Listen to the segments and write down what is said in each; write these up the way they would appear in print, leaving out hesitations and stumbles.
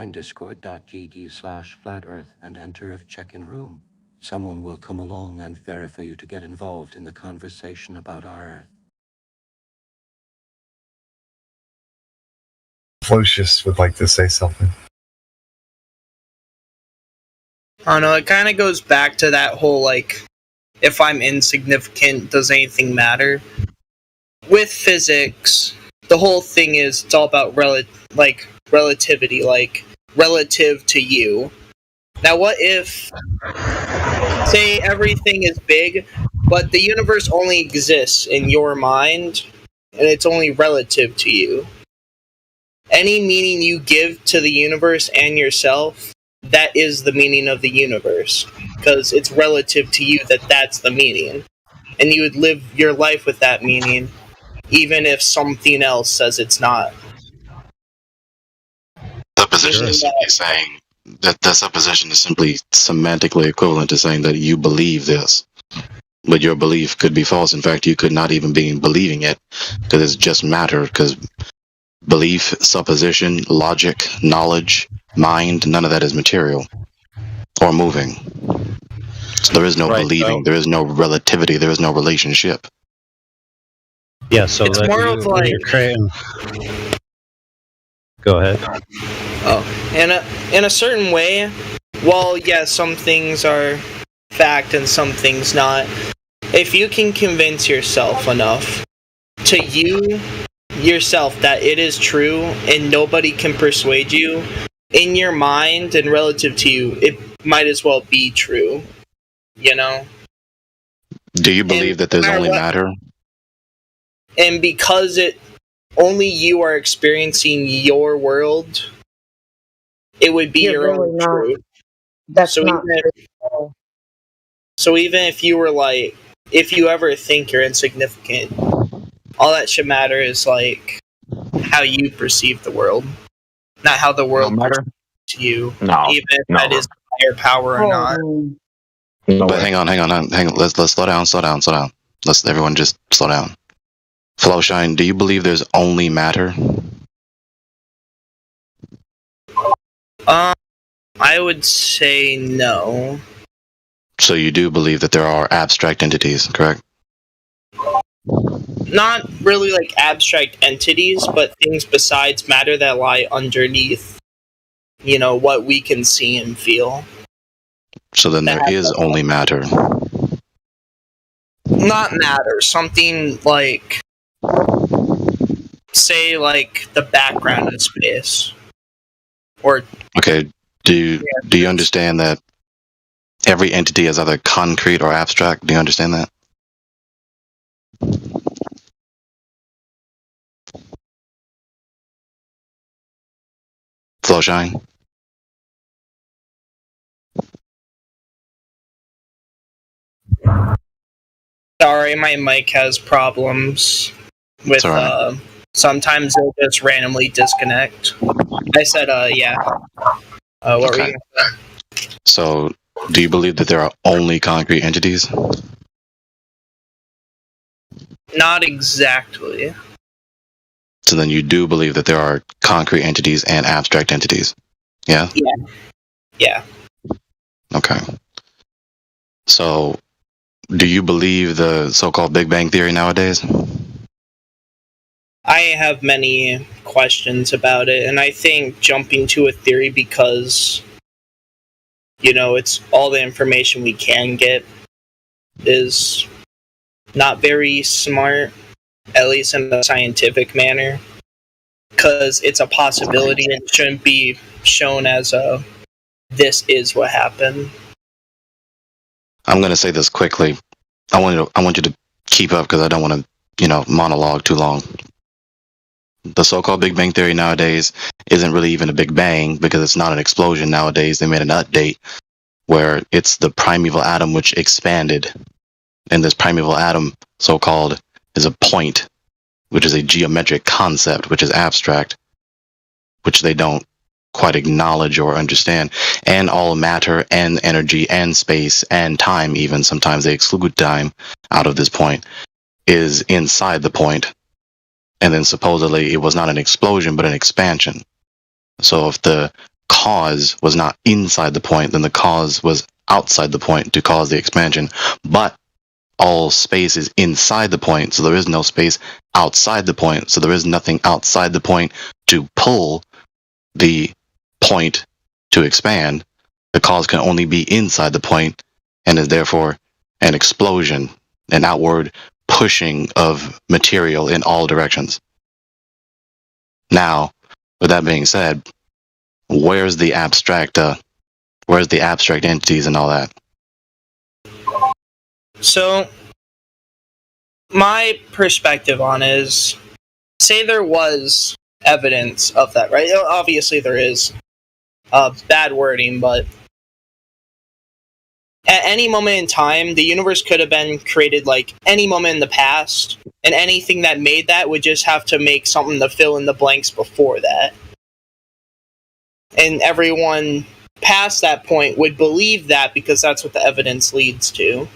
join discord.gg/flatearth and enter a check-in room. Someone will come along and verify you to get involved in the conversation about our Earth. Flowshise would like to say something. I don't know, it kind of goes back to that whole, like, if I'm insignificant, does anything matter? With physics, the whole thing is, it's all about relativity, like, relative to you. Now, what if, say, everything is big, but the universe only exists in your mind, and it's only relative to you? Any meaning you give to the universe and yourself, that is the meaning of the universe, because it's relative to you that's the meaning. And you would live your life with that meaning, even if something else says it's not. Supposition is simply saying that supposition is simply semantically equivalent to saying that you believe this. But your belief could be false. In fact, you could not even be believing it, because it's just matter, because belief, supposition, logic, knowledge, mind, none of that is material or moving. So there is no believing, there is no relativity, there is no relationship. Yeah, so it's more of like you're creating... Go ahead. Oh, in a certain way, while some things are fact and some things not, if you can convince yourself enough to yourself that it is true and nobody can persuade you, in your mind and relative to you, it might as well be true, you know? Do you believe that there's only matter? And because only you are experiencing your world, it would be your own truth. That's not true. So even if you were like, if you ever think you're insignificant, all that should matter is like how you perceive the world, not how the world perceives you. No, even if that is higher power or not. No, but hang on. Let's slow down. Let's everyone just slow down. Flowshine, do you believe there's only matter? I would say no. So you do believe that there are abstract entities, correct? Not really like abstract entities, but things besides matter that lie underneath, what we can see and feel. So then there is only matter. Not matter, something like, say, like the background of space. Or okay, do you understand that every entity is either concrete or abstract? Do you understand that? Flowshine? Sorry, my mic has problems with, sometimes it'll just randomly disconnect. I said, yeah. What were you gonna say? So, do you believe that there are only concrete entities? Not exactly. So then you do believe that there are concrete entities and abstract entities? Yeah? Yeah. Okay. So, do you believe the so-called Big Bang Theory nowadays? I have many questions about it, and I think jumping to a theory because, it's all the information we can get is not very smart, at least in a scientific manner, because it's a possibility and shouldn't be shown as this is what happened. I'm going to say this quickly. I want you to keep up because I don't want to, monologue too long. The so-called Big Bang Theory nowadays isn't really even a Big Bang because it's not an explosion nowadays. They made an update where it's the primeval atom which expanded. And this primeval atom, so-called, is a point, which is a geometric concept, which is abstract, which they don't quite acknowledge or understand. And all matter and energy and space and time, even sometimes they exclude time out of this point, is inside the point. And then supposedly it was not an explosion but an expansion. So if the cause was not inside the point, then the cause was outside the point to cause the expansion. But all space is inside the point, so there is no space outside the point, so there is nothing outside the point to pull the point to expand. The cause can only be inside the point, and is therefore an explosion, an outward pushing of material in all directions. Now, with that being said, where's the abstract entities and all that? So, my perspective on it is, say there was evidence of that, right? Obviously there is. Bad wording, but at any moment in time, the universe could have been created like any moment in the past, and anything that made that would just have to make something to fill in the blanks before that. And everyone past that point would believe that because that's what the evidence leads to.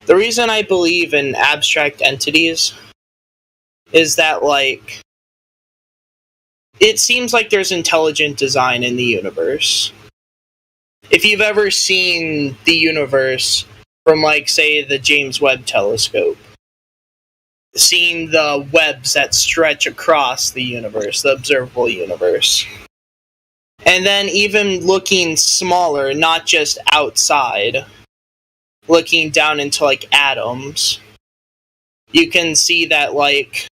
The reason I believe in abstract entities is that, like, it seems like there's intelligent design in the universe. If you've ever seen the universe from, like, say, the James Webb Telescope, seeing the webs that stretch across the universe, the observable universe, and then even looking smaller, not just outside, looking down into, like, atoms, you can see that, like,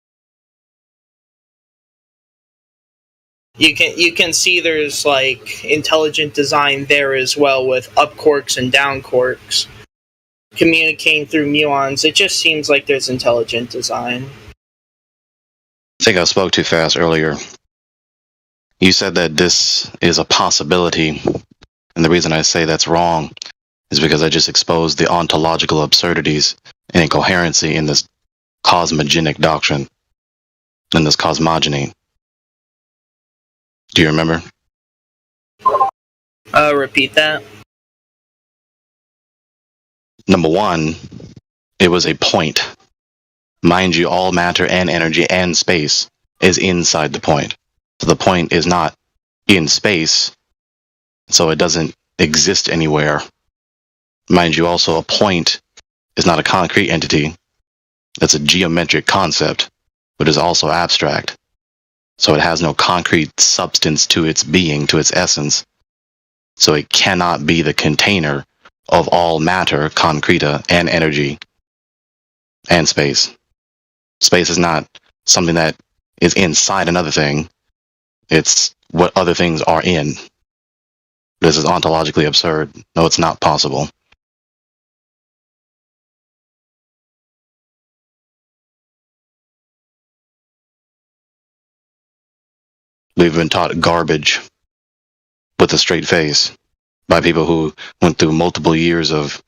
you can see there's, like, intelligent design there as well, with up quarks and down quarks communicating through muons. It just seems like there's intelligent design. I think I spoke too fast earlier. You said that this is a possibility, and the reason I say that's wrong is because I just exposed the ontological absurdities and incoherency in this cosmogenic doctrine, in this cosmogony. Do you remember? Repeat that. Number one, it was a point. Mind you, all matter and energy and space is inside the point. So the point is not in space, so it doesn't exist anywhere. Mind you, also, a point is not a concrete entity. It's a geometric concept, but is also abstract. So it has no concrete substance to its being, to its essence. So it cannot be the container of all matter, concreta, and energy, and space. Space is not something that is inside another thing. It's what other things are in. This is ontologically absurd. No, it's not possible. We've been taught garbage with a straight face by people who went through multiple years of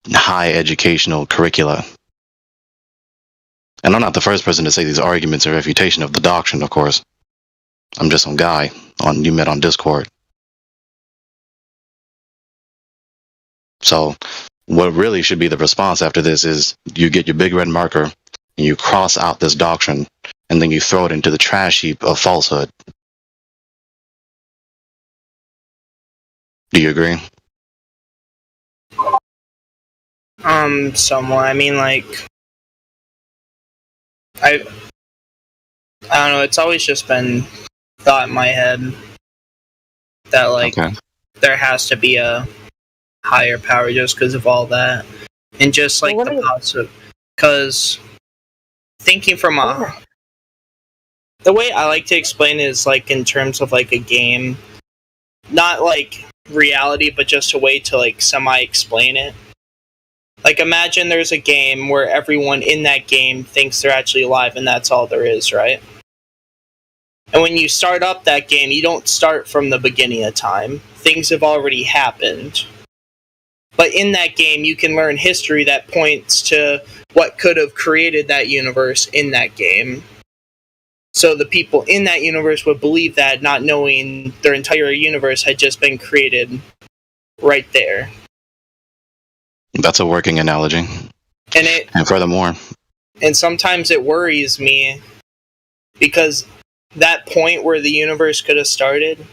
high educational curricula. And I'm not the first person to say these arguments are refutation of the doctrine, of course. I'm just some guy you met on Discord. So what really should be the response after this is you get your big red marker and you cross out this doctrine, and then you throw it into the trash heap of falsehood. Do you agree? Somewhat. I mean, like, I don't know, it's always just been thought in my head that, like, Okay. there has to be a higher power just because of all that. And just, like, the positive. Because thinking from the way I like to explain it is, like, in terms of, like, a game. Not, like, reality, but just a way to, like, semi-explain it. Like, imagine there's a game where everyone in that game thinks they're actually alive, and that's all there is, right? And when you start up that game, you don't start from the beginning of time. Things have already happened. But in that game, you can learn history that points to what could have created that universe in that game. So the people in that universe would believe that, not knowing their entire universe had just been created right there. That's a working analogy. And furthermore, and sometimes it worries me because that point where the universe could have started,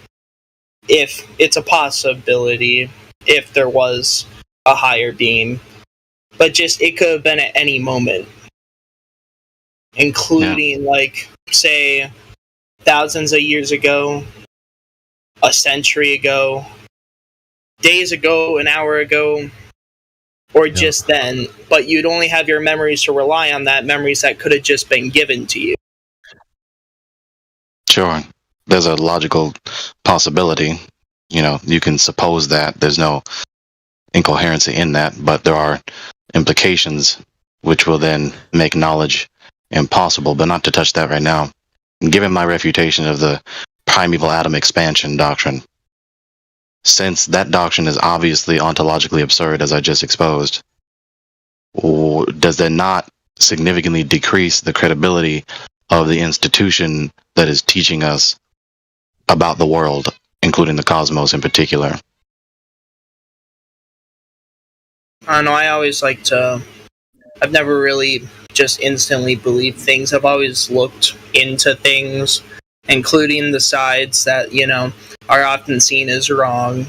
if it's a possibility, if there was a higher being, but just it could have been at any moment, including like say thousands of years ago, a century ago, days ago, an hour ago, or just then. But you'd only have your memories to rely on, that memories that could have just been given to you. Sure. There's a logical possibility. You know, you can suppose that there's no incoherency in that, but there are implications which will then make knowledge impossible, but not to touch that right now. Given my refutation of the primeval atom expansion doctrine, since that doctrine is obviously ontologically absurd, as I just exposed, does that not significantly decrease the credibility of the institution that is teaching us about the world, including the cosmos in particular? I know I always like to. I've never really just instantly believed things. I've always looked into things, including the sides that, are often seen as wrong.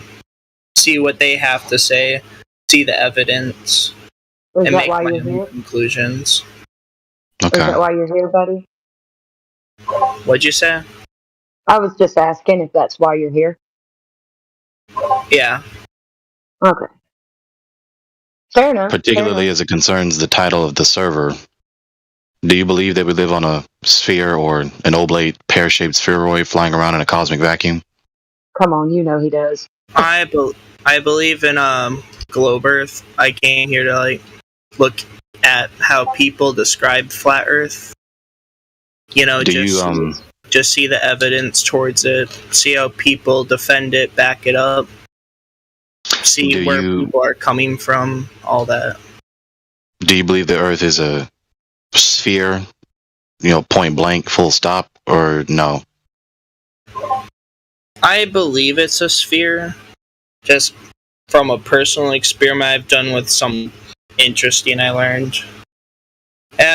See what they have to say, see the evidence, and make my own conclusions. Okay. Is that why you're here, buddy? What'd you say? I was just asking if that's why you're here. Yeah. Okay. Fair enough. Particularly as it concerns the title of the server. Do you believe that we live on a sphere or an oblate pear-shaped spheroid flying around in a cosmic vacuum? Come on, you know he does. I believe in globe Earth. I came here to look at how people describe flat Earth. Just see the evidence towards it, see how people defend it, back it up, see where people are coming from, all that. Do you believe the Earth is a sphere, point blank, full stop, or no? I believe it's a sphere, just from a personal experiment I've done with some interesting I learned.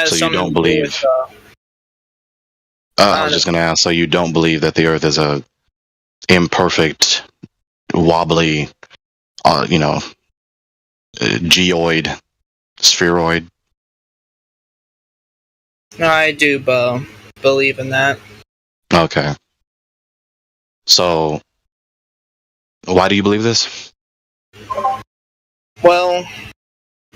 So you don't believe... I was just going to ask, so you don't believe that the Earth is a imperfect, wobbly, geoid, spheroid? No, I do believe in that. Okay. So, why do you believe this? Well,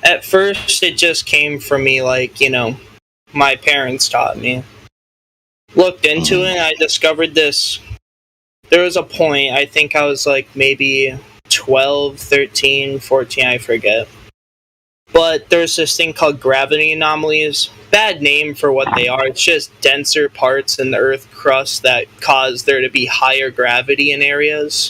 at first it just came from me, my parents taught me. Looked into it, and I discovered this. There was a point, I think I was maybe 12, 13, 14, I forget. But there's this thing called gravity anomalies. Bad name for what they are. It's just denser parts in the Earth crust that cause there to be higher gravity in areas.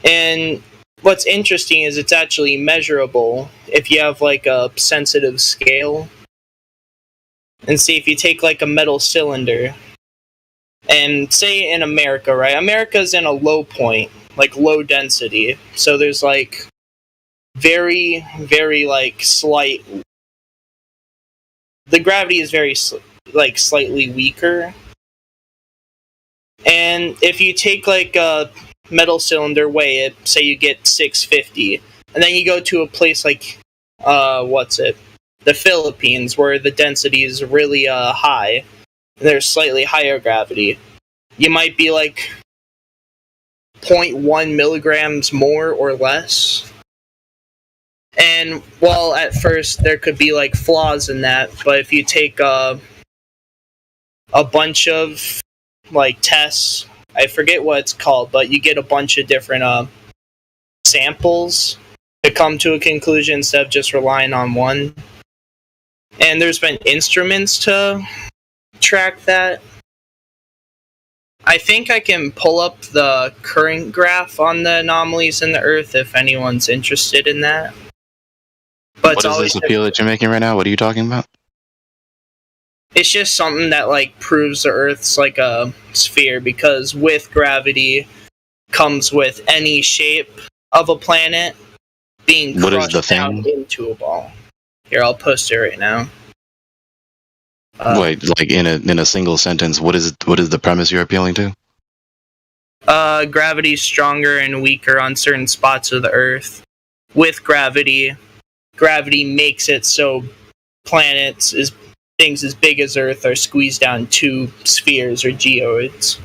And what's interesting is it's actually measurable if you have a sensitive scale. And see, if you take a metal cylinder, and say in America, right? America's in a low point, low density. So there's very, very slight. The gravity is very slightly weaker. And if you take a metal cylinder, weigh it, say you get 650, and then you go to a place the Philippines, where the density is really high, and there's slightly higher gravity. You might be 0.1 milligrams more or less. And, well, at first there could be flaws in that, but if you take a bunch of tests, I forget what it's called, but you get a bunch of different samples to come to a conclusion instead of just relying on one. And there's been instruments to track that. I think I can pull up the current graph on the anomalies in the Earth if anyone's interested in that. But what is this appeal that you're making right now? What are you talking about? It's just something that proves the Earth's a sphere, because with gravity comes with any shape of a planet being crushed down into a ball. Here, I'll post it right now. Wait, in a single sentence, what is the premise you're appealing to? Gravity's stronger and weaker on certain spots of the Earth. With gravity makes it so planets, things as big as Earth, are squeezed down to spheres or geoids.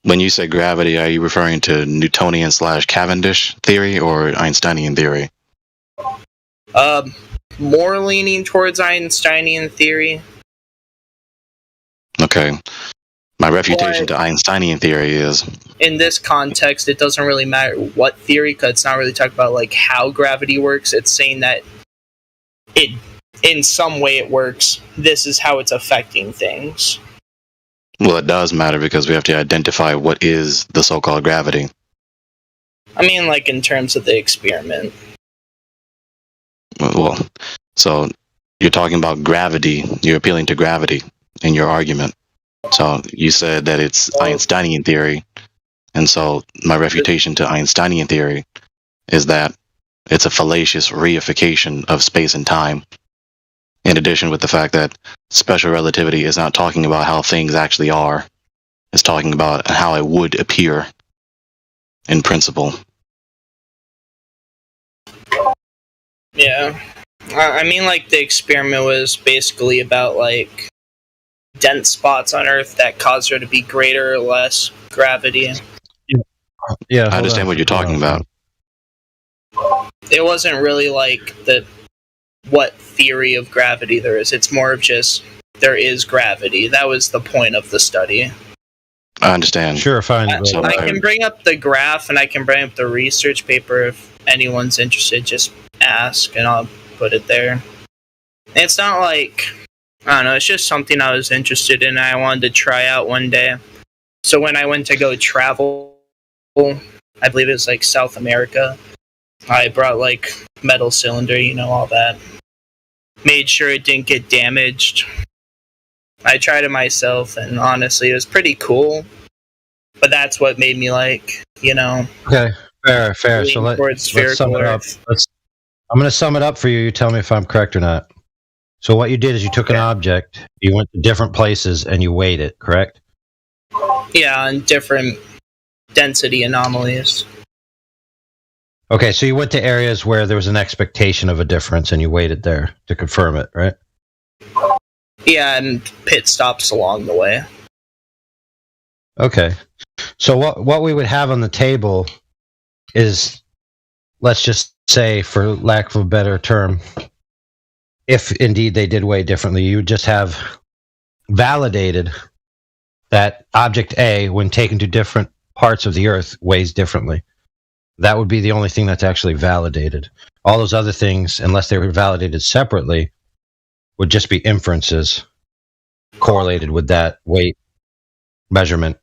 When you say gravity, are you referring to Newtonian / Cavendish theory or Einsteinian theory? More leaning towards Einsteinian theory. Okay. My refutation to Einsteinian theory is... In this context, it doesn't really matter what theory, because it's not really talking about like how gravity works. It's saying that in some way it works. This is how it's affecting things. Well, it does matter because we have to identify what is the so-called gravity. I mean, like in terms of the experiment. Well, so you're talking about gravity. You're appealing to gravity in your argument. So you said that it's Einsteinian theory. And so my refutation to Einsteinian theory is that it's a fallacious reification of space and time. In addition with the fact that special relativity is not talking about how things actually are. It's talking about how it would appear in principle. Yeah. I mean, like, the experiment was basically about, like, dense spots on Earth that cause there to be greater or less gravity. Yeah, I understand what you're talking about. It wasn't really, like, what theory of gravity there is. It's more of just, there is gravity. That was the point of the study. I understand. Sure, fine. I can bring up the graph and I can bring up the research paper if anyone's interested. Just ask and I'll put it there. It's not like, I don't know, it's just something I was interested in and I wanted to try out one day. So when I went to go travel, I believe it was like South America, I brought like metal cylinder, all that. Made sure it didn't get damaged. I tried it myself and honestly it was pretty cool. But that's what made me like, Okay, fair. So let's sum it up. I'm going to sum it up for you. You tell me if I'm correct or not. So what you did is you took an object, you went to different places, and you weighed it, correct? Yeah, and different density anomalies. Okay, so you went to areas where there was an expectation of a difference, and you weighed it there to confirm it, right? Yeah, and pit stops along the way. Okay. So what we would have on the table is, let's just say, for lack of a better term, if indeed they did weigh differently, you would just have validated that object A, when taken to different parts of the Earth, weighs differently. That would be the only thing that's actually validated. All those other things, unless they were validated separately, would just be inferences correlated with that weight measurement.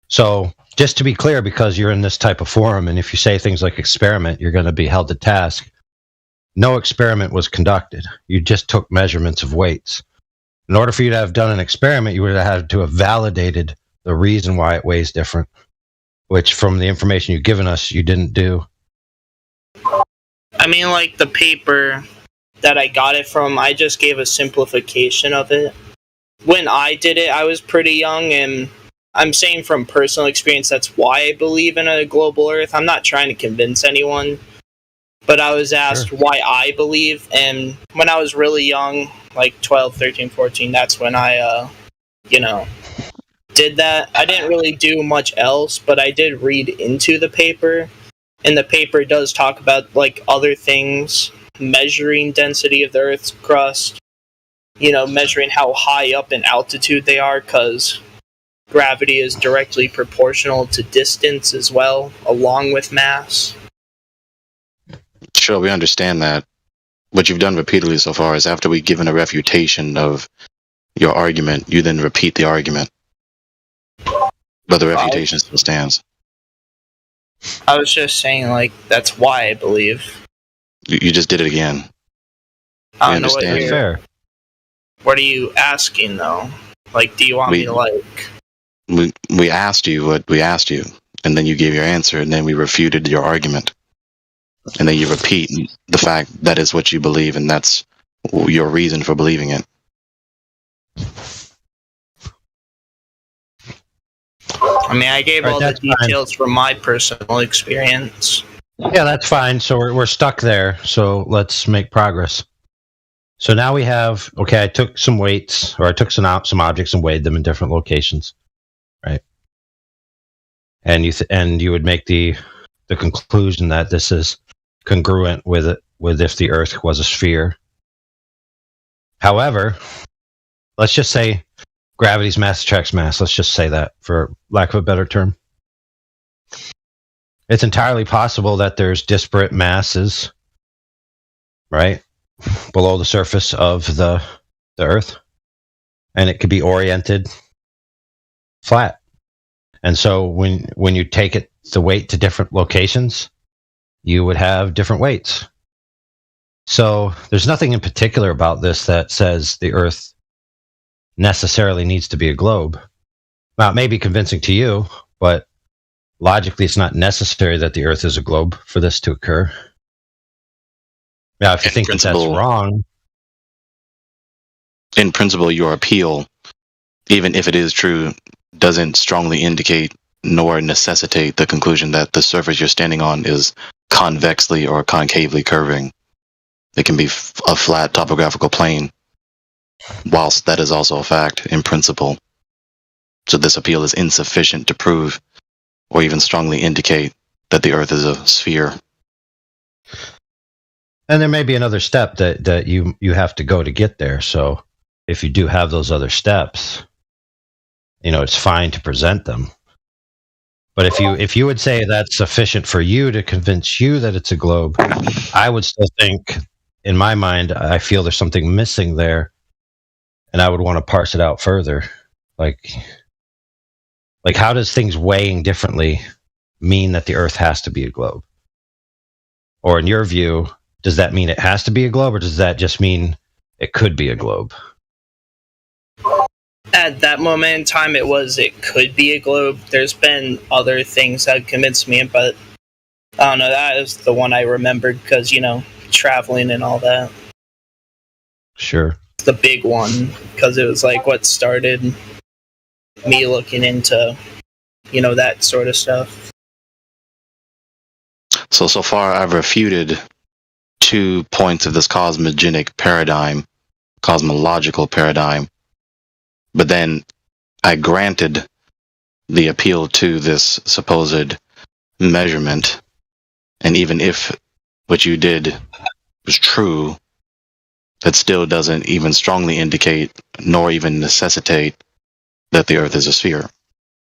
So just to be clear, because you're in this type of forum, and if you say things like experiment, you're going to be held to task. No experiment was conducted. You just took measurements of weights. In order for you to have done an experiment, you would have had to have validated the reason why it weighs different, which from the information you've given us, you didn't do. I mean, like the paper that I got it from, I just gave a simplification of it. When I did it, I was pretty young, and I'm saying from personal experience, that's why I believe in a global Earth. I'm not trying to convince anyone, but I was asked why I believe, and when I was really young, like 12, 13, 14, that's when I, did that. I didn't really do much else, but I did read into the paper, and the paper does talk about, like, other things, measuring density of the Earth's crust, measuring how high up in altitude they are, because gravity is directly proportional to distance as well, along with mass. Sure, we understand that. What you've done repeatedly so far is after we've given a refutation of your argument, you then repeat the argument. But the refutation still stands. I was just saying, like, that's why I believe. You just did it again. I don't know what That's fair. What are you asking, though? Like, do you want me to, like... We asked you what we asked you, and then you gave your answer, and then we refuted your argument. And then you repeat the fact that is what you believe, and that's your reason for believing it. I mean, I gave all the That's fine. details from my personal experience. Yeah, that's fine. So we're stuck there. So let's make progress. So now we have, okay, I took some weights, or I took some objects and weighed them in different locations, right? And you would make the conclusion that this is congruent with if the Earth was a sphere. However, let's just say gravity's mass attracts mass. Let's just say that, for lack of a better term. It's entirely possible that there's disparate masses, right, below the surface of the Earth, and it could be oriented flat. And so when you take the weight to different locations, you would have different weights. So there's nothing in particular about this that says the Earth necessarily needs to be a globe. Now, it may be convincing to you, but logically it's not necessary that the Earth is a globe for this to occur. Now, if you think that that's wrong... In principle, your appeal, even if it is true, doesn't strongly indicate nor necessitate the conclusion that the surface you're standing on is convexly or concavely curving. It can be a flat topographical plane, whilst that is also a fact in principle. So this appeal is insufficient to prove or even strongly indicate that the Earth is a sphere. And there may be another step that you have to go to get there. So if you do have those other steps, it's fine to present them. But if you would say that's sufficient for you to convince you that it's a globe, I would still think, in my mind, I feel there's something missing there, and I would want to parse it out further. Like how does things weighing differently mean that the Earth has to be a globe? Or in your view, does that mean it has to be a globe, or does that just mean it could be a globe? At that moment in time, it could be a globe. There's been other things that convinced me, but I don't know, that is the one I remembered because, traveling and all that. Sure. The big one, because it was like what started me looking into, that sort of stuff. So far I've refuted 2 points of this cosmogonical paradigm, but then I granted the appeal to this supposed measurement, and even if what you did was true, that still doesn't even strongly indicate nor even necessitate that the Earth is a sphere.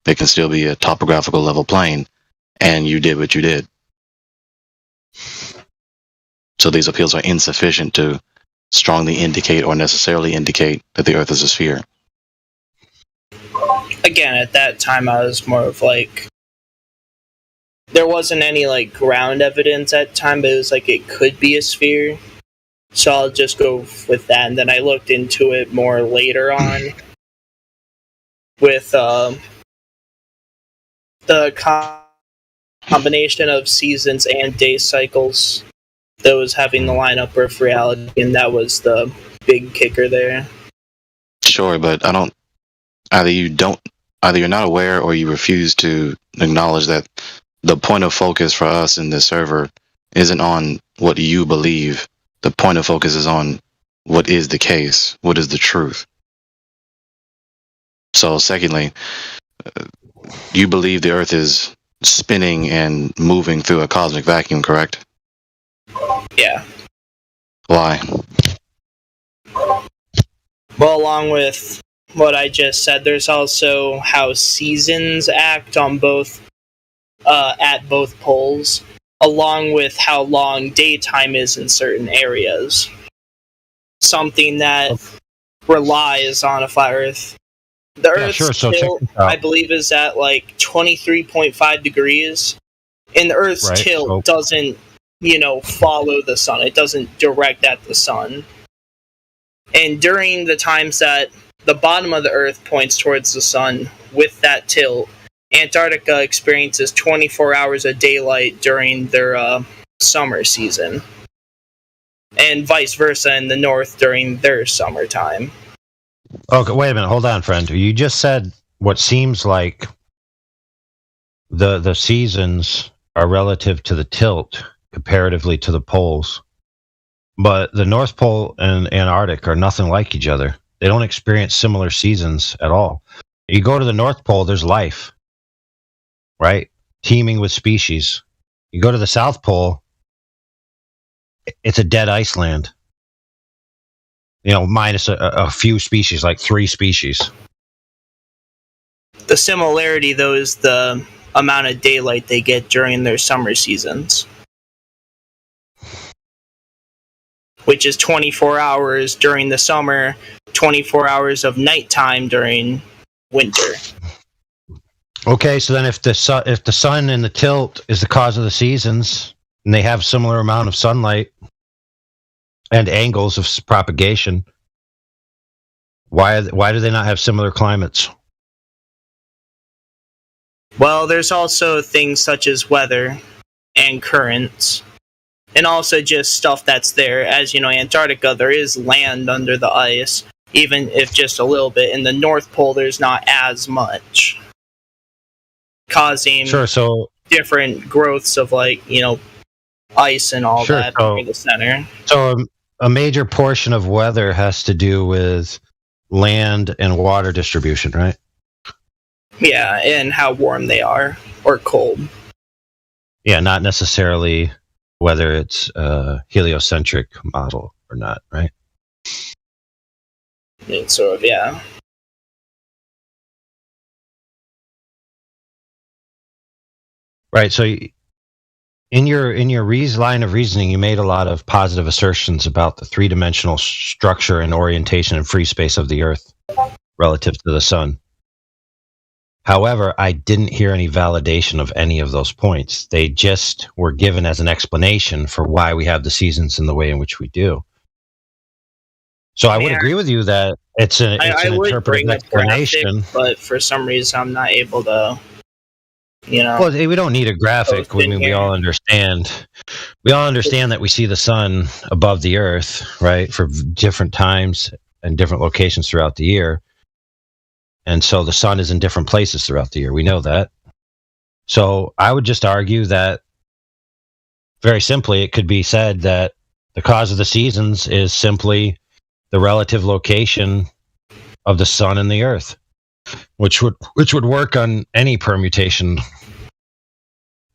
It can still be a topographical level plane, and you did what you did. So these appeals are insufficient to strongly indicate or necessarily indicate that the Earth is a sphere. Again, at that time, I was more of like, there wasn't any ground evidence at the time, but it was like it could be a sphere. So I'll just go with that. And then I looked into it more later on with the combination of seasons and day cycles that was having the lineup of reality, and that was the big kicker there. Sure, but either you're not aware or you refuse to acknowledge that the point of focus for us in this server isn't on what you believe. The point of focus is on what is the case, what is the truth. So secondly, you believe the Earth is spinning and moving through a cosmic vacuum, correct? Yeah. Why? Well, along with what I just said, there's also how seasons act on both at both poles, along with how long daytime is in certain areas. Something that relies on a flat Earth. The Earth's tilt, I believe, is at 23.5 degrees, and the Earth's tilt doesn't, follow the sun. It doesn't direct at the sun. And during the times that the bottom of the Earth points towards the sun with that tilt, Antarctica experiences 24 hours of daylight during their summer season, and vice versa in the north during their summertime. Okay, wait a minute. Hold on, friend. You just said what seems like the seasons are relative to the tilt comparatively to the poles. But the North Pole and Antarctic are nothing like each other. They don't experience similar seasons at all. You go to the North Pole, there's life, right? Teeming with species. You go to the South Pole, it's a dead iceland. Minus a few species, like 3 species. The similarity, though, is the amount of daylight they get during their summer seasons, which is 24 hours during the summer, 24 hours of nighttime during winter. Okay, so then if the sun and the tilt is the cause of the seasons, and they have similar amount of sunlight and angles of propagation, why do they not have similar climates? Well, there's also things such as weather and currents, and also just stuff that's there. As you know, Antarctica, there is land under the ice, even if just a little bit. In the North Pole, there's not as much, causing different growths of ice and all that near the center. So a major portion of weather has to do with land and water distribution, right? Yeah, and how warm they are or cold. Yeah, not necessarily whether it's a heliocentric model or not, right? It's sort of, yeah. Right. So in your line of reasoning, you made a lot of positive assertions about the 3-dimensional structure and orientation and free space of the Earth relative to the sun. However, I didn't hear any validation of any of those points. They just were given as an explanation for why we have the seasons in the way in which we do. So I would agree with you that it's an interpretive explanation. Graphic, but for some reason I'm not able to, Well, we don't need a graphic. We all understand. We all understand that we see the sun above the Earth, right, for different times and different locations throughout the year. And so the sun is in different places throughout the year. We know that. So I would just argue that, very simply, it could be said that the cause of the seasons is simply the relative location of the sun and the Earth, which would work on any permutation.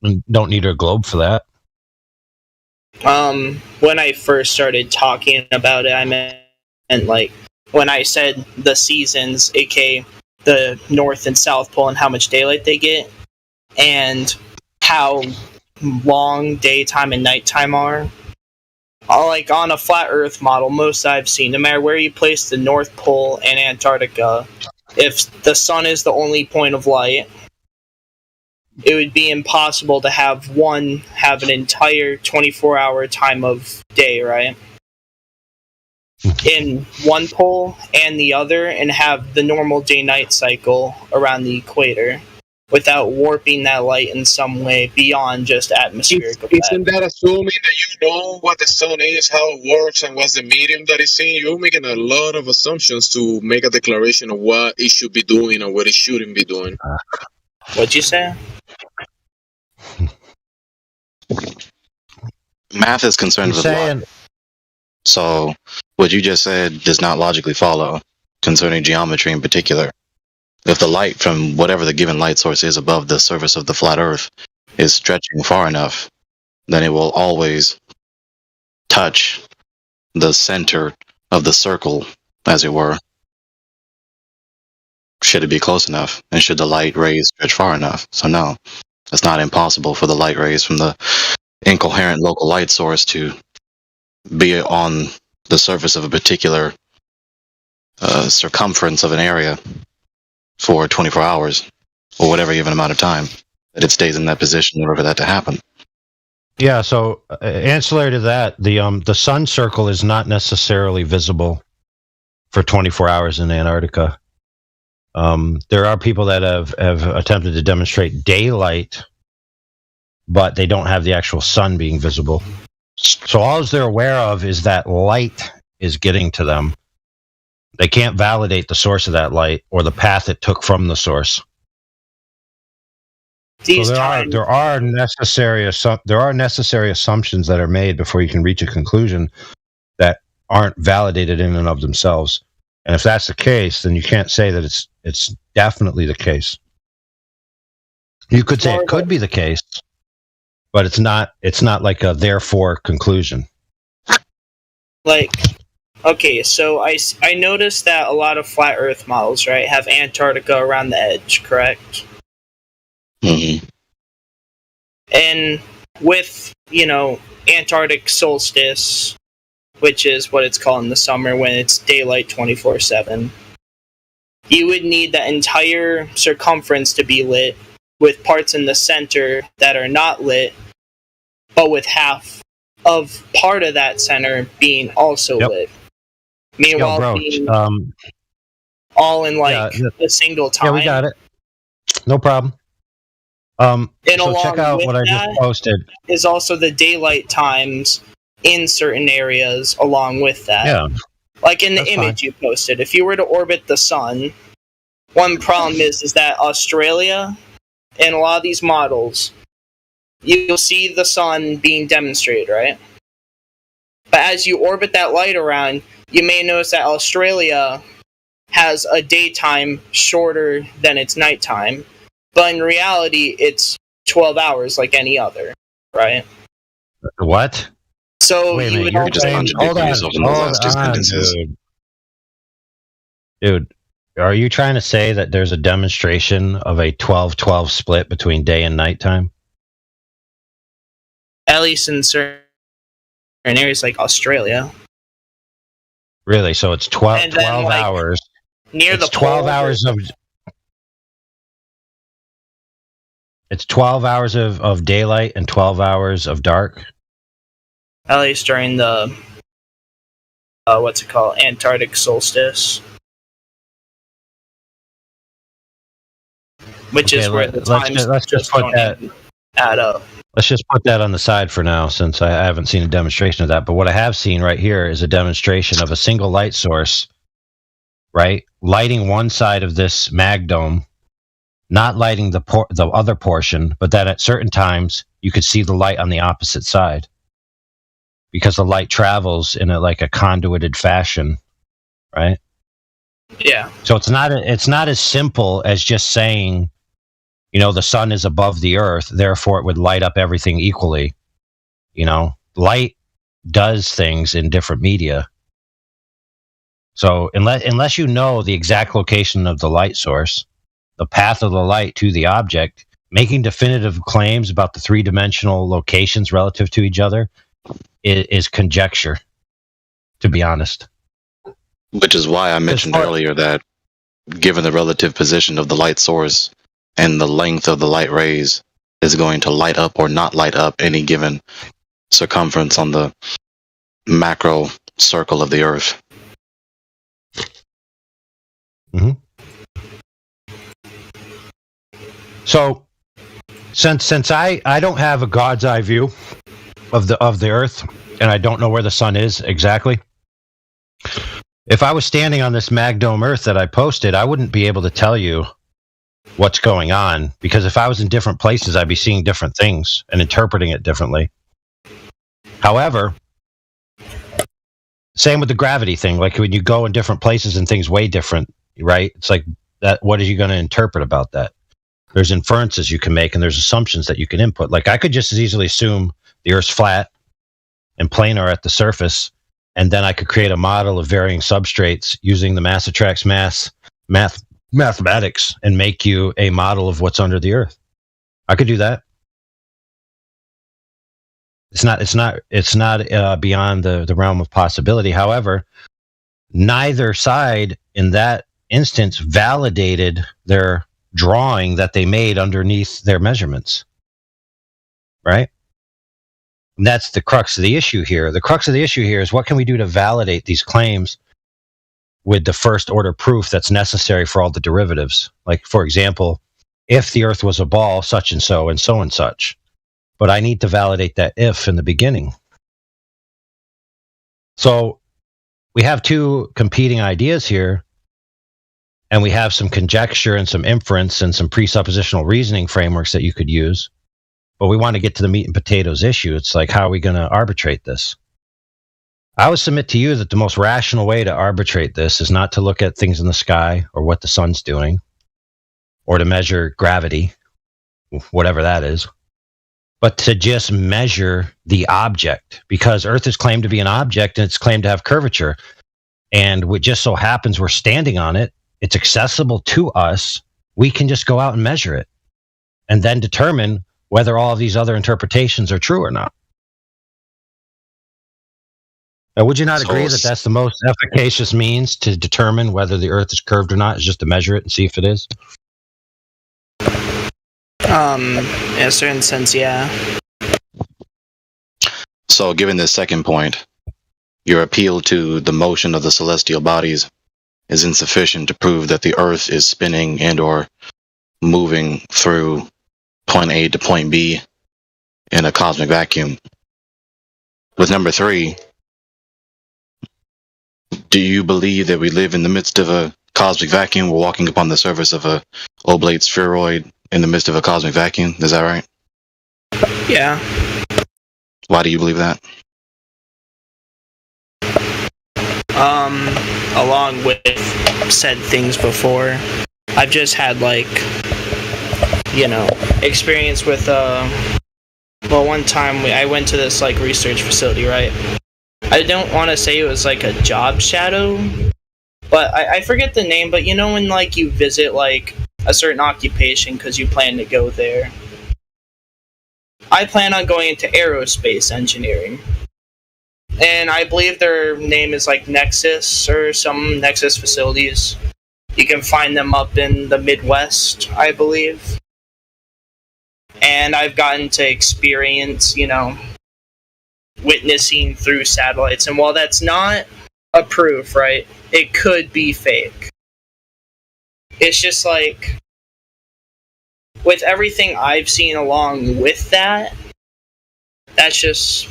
And don't need a globe for that. When I first started talking about it, I meant when I said the seasons, aka the North and South Pole, and how much daylight they get, and how long daytime and nighttime are. Like on a flat Earth model, most I've seen, no matter where you place the North Pole and Antarctica, if the sun is the only point of light, it would be impossible to have an entire 24-hour time of day, right? In one pole and the other, and have the normal day-night cycle around the equator without warping that light in some way beyond just atmospheric effect. Isn't that assuming that you know what the sun is, how it works, and what's the medium that it's in? You're making a lot of assumptions to make a declaration of what it should be doing or what it shouldn't be doing. What'd you say? Math is concerned with light. So what you just said does not logically follow concerning geometry in particular. If the light from whatever the given light source is above the surface of the flat Earth is stretching far enough, then it will always touch the center of the circle, as it were. Should it be close enough, and should the light rays stretch far enough? So no, it's not impossible for the light rays from the incoherent local light source to be on the surface of a particular circumference of an area for 24 hours, or whatever given amount of time that it stays in that position in order for that to happen. Yeah, so ancillary to that, the sun circle is not necessarily visible for 24 hours in Antarctica. There are people that have attempted to demonstrate daylight, but they don't have the actual sun being visible. So all they're aware of is that light is getting to them. They can't validate the source of that light or the path it took from the source. these So times. there are necessary assumptions that are made before you can reach a conclusion that aren't validated in and of themselves. And if that's the case, then you can't say that it's definitely the case. You could say it could be the case, but it's not like a therefore conclusion. Like, okay, so I noticed that a lot of flat Earth models, right, have Antarctica around the edge, correct? Mm-hmm. And with, Antarctic solstice, which is what it's called in the summer when it's daylight 24/7, you would need the entire circumference to be lit, with parts in the center that are not lit, but with half of part of that center being also lit. Meanwhile, being all in a single time. Yeah, we got it. No problem. And so check out what I just posted. Is also the daylight times in certain areas along with that. Yeah. Like in the image you posted, if you were to orbit the sun, one problem is that Australia and a lot of these models, you'll see the sun being demonstrated, right? But as you orbit that light around, you may notice that Australia has a daytime shorter than its nighttime, but in reality, it's 12 hours like any other, right? What? So wait a minute, You're just contradicting yourself in the last two sentences. Dude, are you trying to say that there's a demonstration of a 12-12 split between day and nighttime? At least in certain areas like Australia. Really? So it's 12 hours. Near the 12 hours of... It's 12 hours of daylight and 12 hours of dark? At least during the... what's it called? Antarctic solstice. Which is where the times let's just put that add up. Let's just put that on the side for now, since I haven't seen a demonstration of that. But what I have seen right here is a demonstration of a single light source, right, lighting one side of this mag dome, not lighting the other portion, but that at certain times you could see the light on the opposite side because the light travels in a conduited fashion, right? Yeah. So it's not as simple as just saying, the sun is above the earth, therefore it would light up everything equally. Light does things in different media. So unless you know the exact location of the light source, the path of the light to the object, making definitive claims about the three-dimensional locations relative to each other is conjecture, to be honest. Which is why I mentioned earlier that given the relative position of the light source and the length of the light rays is going to light up or not light up any given circumference on the macro circle of the Earth. Mm-hmm. So, since I don't have a God's eye view of the Earth, and I don't know where the sun is exactly, if I was standing on this mag dome Earth that I posted, I wouldn't be able to tell you what's going on, because if I was in different places, I'd be seeing different things and interpreting it differently. However, same with the gravity thing. Like when you go in different places and things way different, right? It's like that. What are you going to interpret about that? There's inferences you can make, and there's assumptions that you can input. Like I could just as easily assume the Earth's flat and planar at the surface, and then I could create a model of varying substrates using the mass attracts mathematics and make you a model of what's under the Earth. I could do that. It's not beyond the realm of possibility. However, neither side in that instance validated their drawing that they made underneath their measurements. Right? And that's the crux of the issue here. The crux of the issue here is what can we do to validate these claims with the first order proof that's necessary for all the derivatives. Like, for example, if the Earth was a ball, such and so and such. But I need to validate that if in the beginning. So we have two competing ideas here. and we have some conjecture and some inference and some presuppositional reasoning frameworks that you could use. But we want to get to the meat and potatoes issue. It's like, how are we going to arbitrate this? I would submit to you that the most rational way to arbitrate this is not to look at things in the sky or what the sun's doing, or to measure gravity, whatever that is, but to just measure the object, because Earth is claimed to be an object and it's claimed to have curvature. And what just so happens, we're standing on it, it's accessible to us, we can just go out and measure it and then determine whether all of these other interpretations are true or not. Now, would you not agree that that's the most efficacious means to determine whether the Earth is curved or not, is just to measure it and see if it is? In a certain sense, yeah. So, given this second point, your appeal to the motion of the celestial bodies is insufficient to prove that the Earth is spinning and or moving through point A to point B in a cosmic vacuum. With number 3, do you believe that we live in the midst of a cosmic vacuum? We're walking upon the surface of a oblate spheroid in the midst of a cosmic vacuum. Is that right? Yeah. Why do you believe that? Along with said things before, I've just had experience with one time I went to this research facility, right? I don't want to say it was a job shadow, but I forget the name, but when you visit a certain occupation because you plan to go there. I plan on going into aerospace engineering. And I believe their name is Nexus or some Nexus facilities. You can find them up in the Midwest, I believe. And I've gotten to experience, witnessing through satellites. And while that's not a proof, right, it could be fake. It's just with everything I've seen along with that, that's just,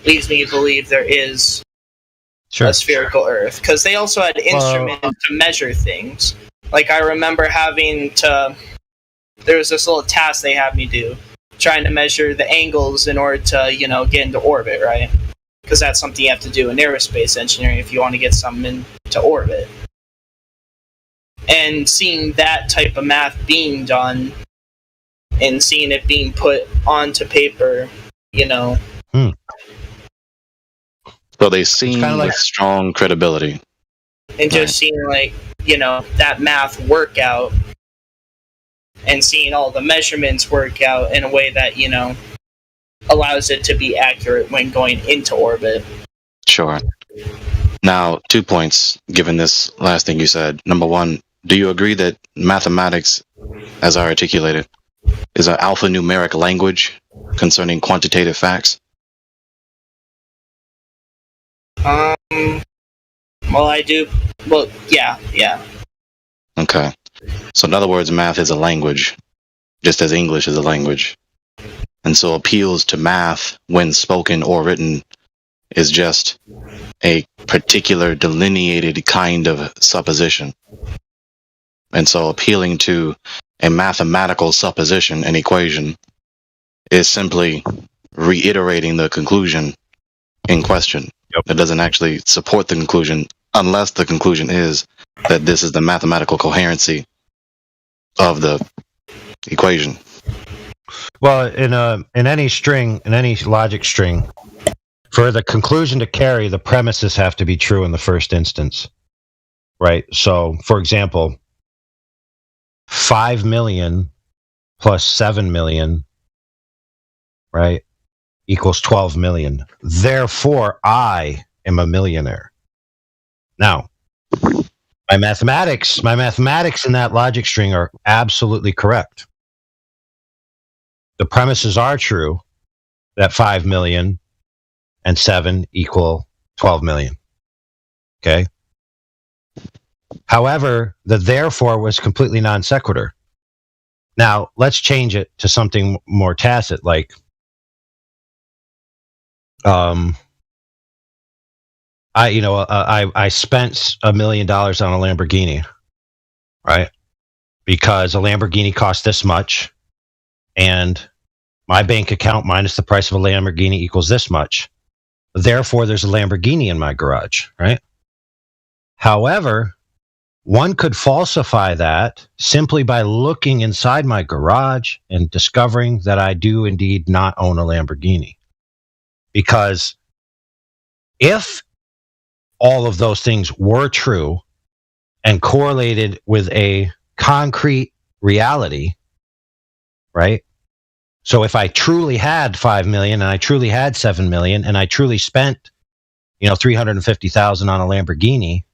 leads me to believe there is a spherical Earth. Because they also had instruments to measure things. I remember having to... There was this little task they had me do, trying to measure the angles in order to, get into orbit, right? Because that's something you have to do in aerospace engineering if you want to get something into orbit. And seeing that type of math being done, and seeing it being put onto paper, So they seem with strong credibility. And just seeing, that math work out, and seeing all the measurements work out in a way that, allows it to be accurate when going into orbit. Sure. Now, 2 points, given this last thing you said. Number 1, do you agree that mathematics, as I articulated, is an alphanumeric language concerning quantitative facts? Well, I do. Well, yeah. Okay. So in other words, math is a language, just as English is a language. And so appeals to math, when spoken or written, is just a particular delineated kind of supposition. And so appealing to a mathematical supposition, an equation, is simply reiterating the conclusion in question. Yep. It doesn't actually support the conclusion unless the conclusion is that this is the mathematical coherency of the equation. Well, in any string, in any logic string, for the conclusion to carry, the premises have to be true in the first instance, right? So, for example, 5 million plus 7 million, right, equals 12 million. Therefore, I am a millionaire. Now, my mathematics in that logic string are absolutely correct. The premises are true that 5 million and 7 equal 12 million. Okay? However, the therefore was completely non sequitur. Now, let's change it to something more tacit, like I spent $1 million on a Lamborghini, right? Because a Lamborghini costs this much, and my bank account minus the price of a Lamborghini equals this much. Therefore, there's a Lamborghini in my garage, right? However, one could falsify that simply by looking inside my garage and discovering that I do indeed not own a Lamborghini. Because if all of those things were true and correlated with a concrete reality, right? So if I truly had 5 million and I truly had 7 million and I truly spent, 350,000 on a Lamborghini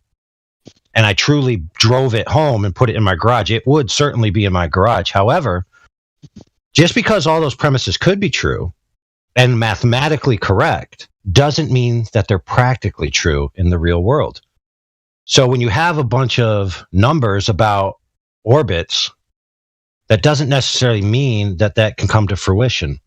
and I truly drove it home and put it in my garage, it would certainly be in my garage. However, just because all those premises could be true and mathematically correct doesn't mean that they're practically true in the real world. So when you have a bunch of numbers about orbits, that doesn't necessarily mean that that can come to fruition.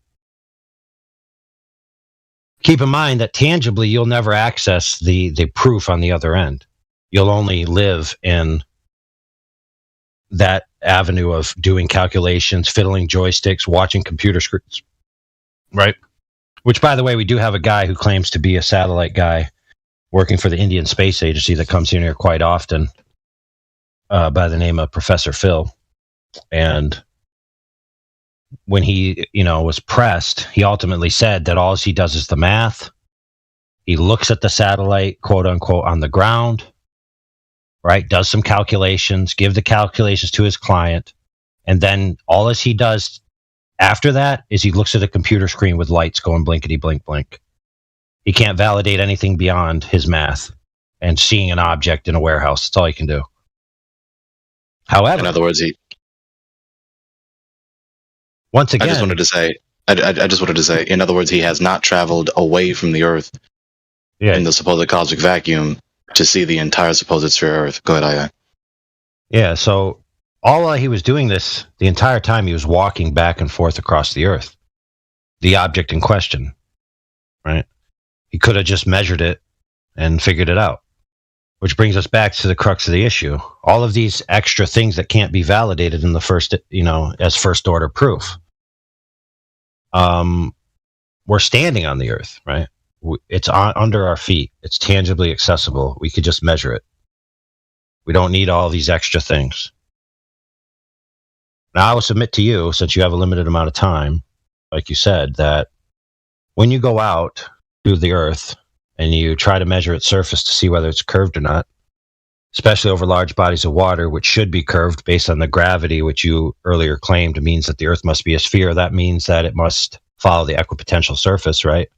Keep in mind that tangibly, you'll never access the proof on the other end. You'll only live in that avenue of doing calculations, fiddling joysticks, watching computer screens, right? Which, by the way, we do have a guy who claims to be a satellite guy working for the Indian Space Agency that comes in here quite often by the name of Professor Phil. And when he, was pressed, he ultimately said that all he does is the math. He looks at the satellite, quote unquote, on the ground, right? Does some calculations, give the calculations to his client. And then all as he does after that is he looks at a computer screen with lights going blinkety blink blink. He can't validate anything beyond his math and seeing an object in a warehouse. That's all he can do. However, in other words, once again, I just wanted to say, in other words, he has not traveled away from the Earth in the supposed cosmic vacuum to see the entire supposed sphere Earth. Go ahead, Aya. Yeah, so all while he was doing this, the entire time he was walking back and forth across the Earth, the object in question, right? He could have just measured it and figured it out, which brings us back to the crux of the issue. All of these extra things that can't be validated in the first, as first order proof. We're standing on the Earth, right? It's under our feet. It's tangibly accessible. We could just measure it. We don't need all these extra things. Now, I will submit to you, since you have a limited amount of time, like you said, that when you go out to the Earth and you try to measure its surface to see whether it's curved or not, especially over large bodies of water, which should be curved based on the gravity, which you earlier claimed means that the Earth must be a sphere. That means that it must follow the equipotential surface, right?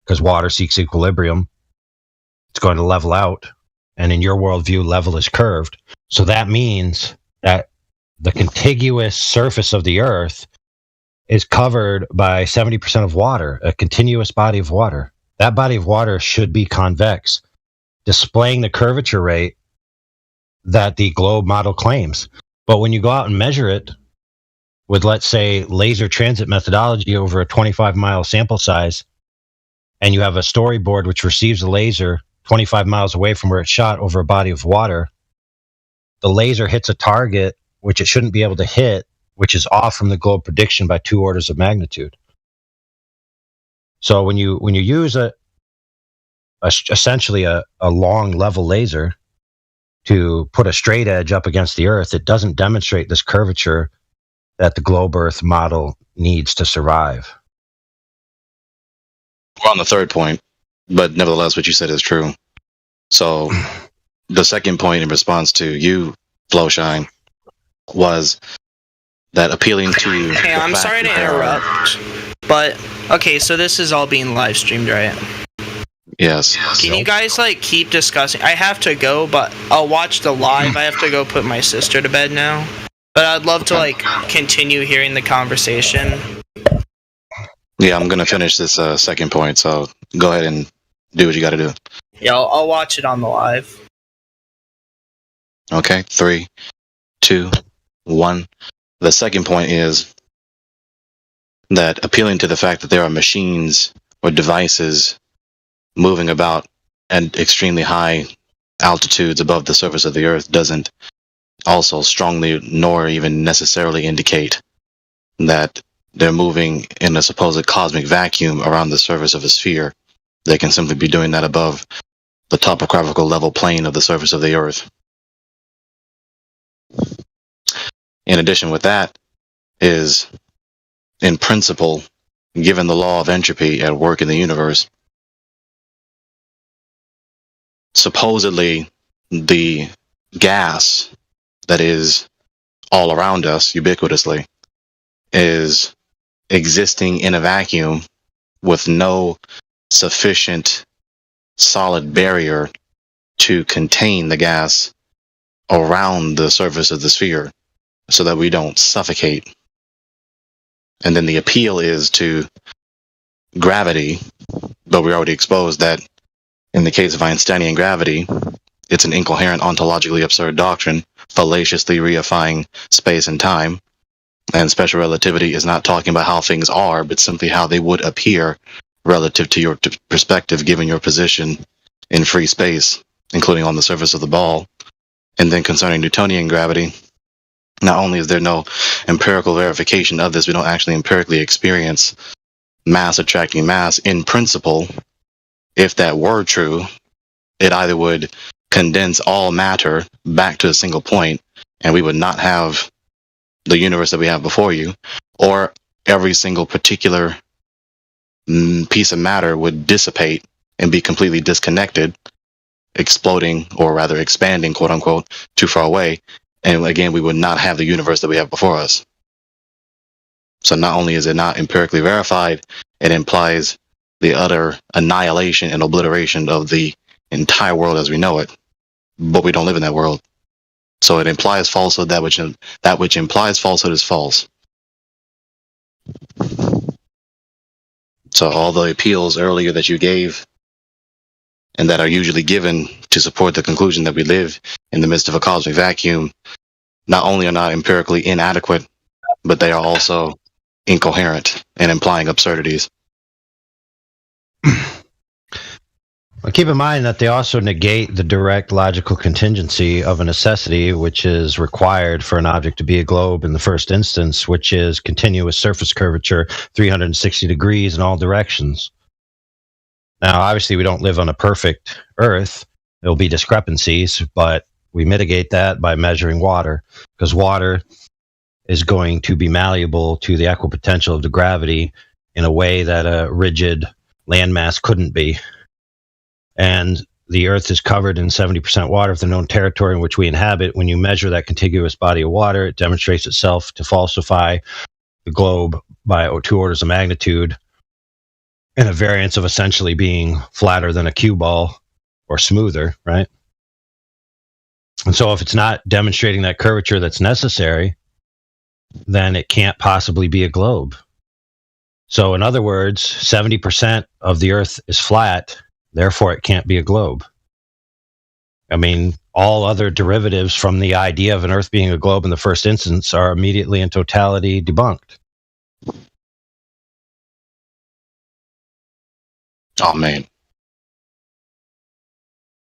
Because water seeks equilibrium. It's going to level out. And in your worldview, level is curved. So that means that the contiguous surface of the Earth is covered by 70% of water, a continuous body of water. That body of water should be convex, displaying the curvature rate that the globe model claims. But when you go out and measure it with, let's say, laser transit methodology over a 25-mile sample size, and you have a storyboard which receives a laser 25 miles away from where it's shot over a body of water, the laser hits a target which it shouldn't be able to hit, which is off from the globe prediction by 2 orders of magnitude. So when you use essentially a long level laser to put a straight edge up against the Earth, it doesn't demonstrate this curvature that the globe Earth model needs to survive. We're on the third point, but nevertheless, what you said is true. So the second point in response to you, Flowshine, was that appealing to... Hey, I'm sorry to interrupt, but, okay, so this is all being live streamed, right? Yes. Can you guys, keep discussing? I have to go, but I'll watch the live. I have to go put my sister to bed now. But I'd love to, continue hearing the conversation. Yeah, I'm going to finish this second point, so go ahead and do what you got to do. Yeah, I'll watch it on the live. Okay, 3, 2, 1. The second point is that appealing to the fact that there are machines or devices moving about at extremely high altitudes above the surface of the Earth doesn't also strongly nor even necessarily indicate that they're moving in a supposed cosmic vacuum around the surface of a sphere. They can simply be doing that above the topographical level plane of the surface of the Earth. In addition with that is, in principle, given the law of entropy at work in the universe, supposedly the gas that is all around us ubiquitously is existing in a vacuum with no sufficient solid barrier to contain the gas around the surface of the sphere so that we don't suffocate. And then the appeal is to gravity, but we already exposed that in the case of Einsteinian gravity, it's an incoherent, ontologically absurd doctrine, fallaciously reifying space and time. And special relativity is not talking about how things are, but simply how they would appear relative to your perspective, given your position in free space, including on the surface of the ball. And then concerning Newtonian gravity, not only is there no empirical verification of this, we don't actually empirically experience mass attracting mass. In principle, if that were true, it either would condense all matter back to a single point, and we would not have the universe that we have before you, or every single particular piece of matter would dissipate and be completely disconnected, exploding, or rather expanding, quote unquote, too far away. And again, we would not have the universe that we have before us. So not only is it not empirically verified, it implies the utter annihilation and obliteration of the entire world as we know it, but we don't live in that world. So it implies falsehood. That which implies falsehood is false. So all the appeals earlier that you gave, and that are usually given to support the conclusion that we live in the midst of a cosmic vacuum, not only are not empirically inadequate, but they are also incoherent and implying absurdities. Well, keep in mind that they also negate the direct logical contingency of a necessity, which is required for an object to be a globe in the first instance, which is continuous surface curvature, 360 degrees in all directions. Now, obviously, we don't live on a perfect Earth. There'll be discrepancies, but we mitigate that by measuring water, because water is going to be malleable to the equipotential of the gravity in a way that a rigid landmass couldn't be. And the Earth is covered in 70% water of the known territory in which we inhabit. When you measure that contiguous body of water, it demonstrates itself to falsify the globe by 2 orders of magnitude, and a variance of essentially being flatter than a cue ball or smoother, right? And so if it's not demonstrating that curvature that's necessary, then it can't possibly be a globe. So in other words, 70% of the Earth is flat, therefore it can't be a globe. I mean, all other derivatives from the idea of an Earth being a globe in the first instance are immediately in totality debunked. Oh, man.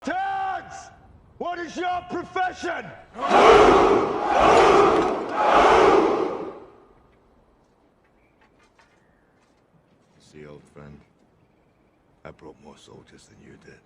Tags! What is your profession? See, old friend, I brought more soldiers than you did.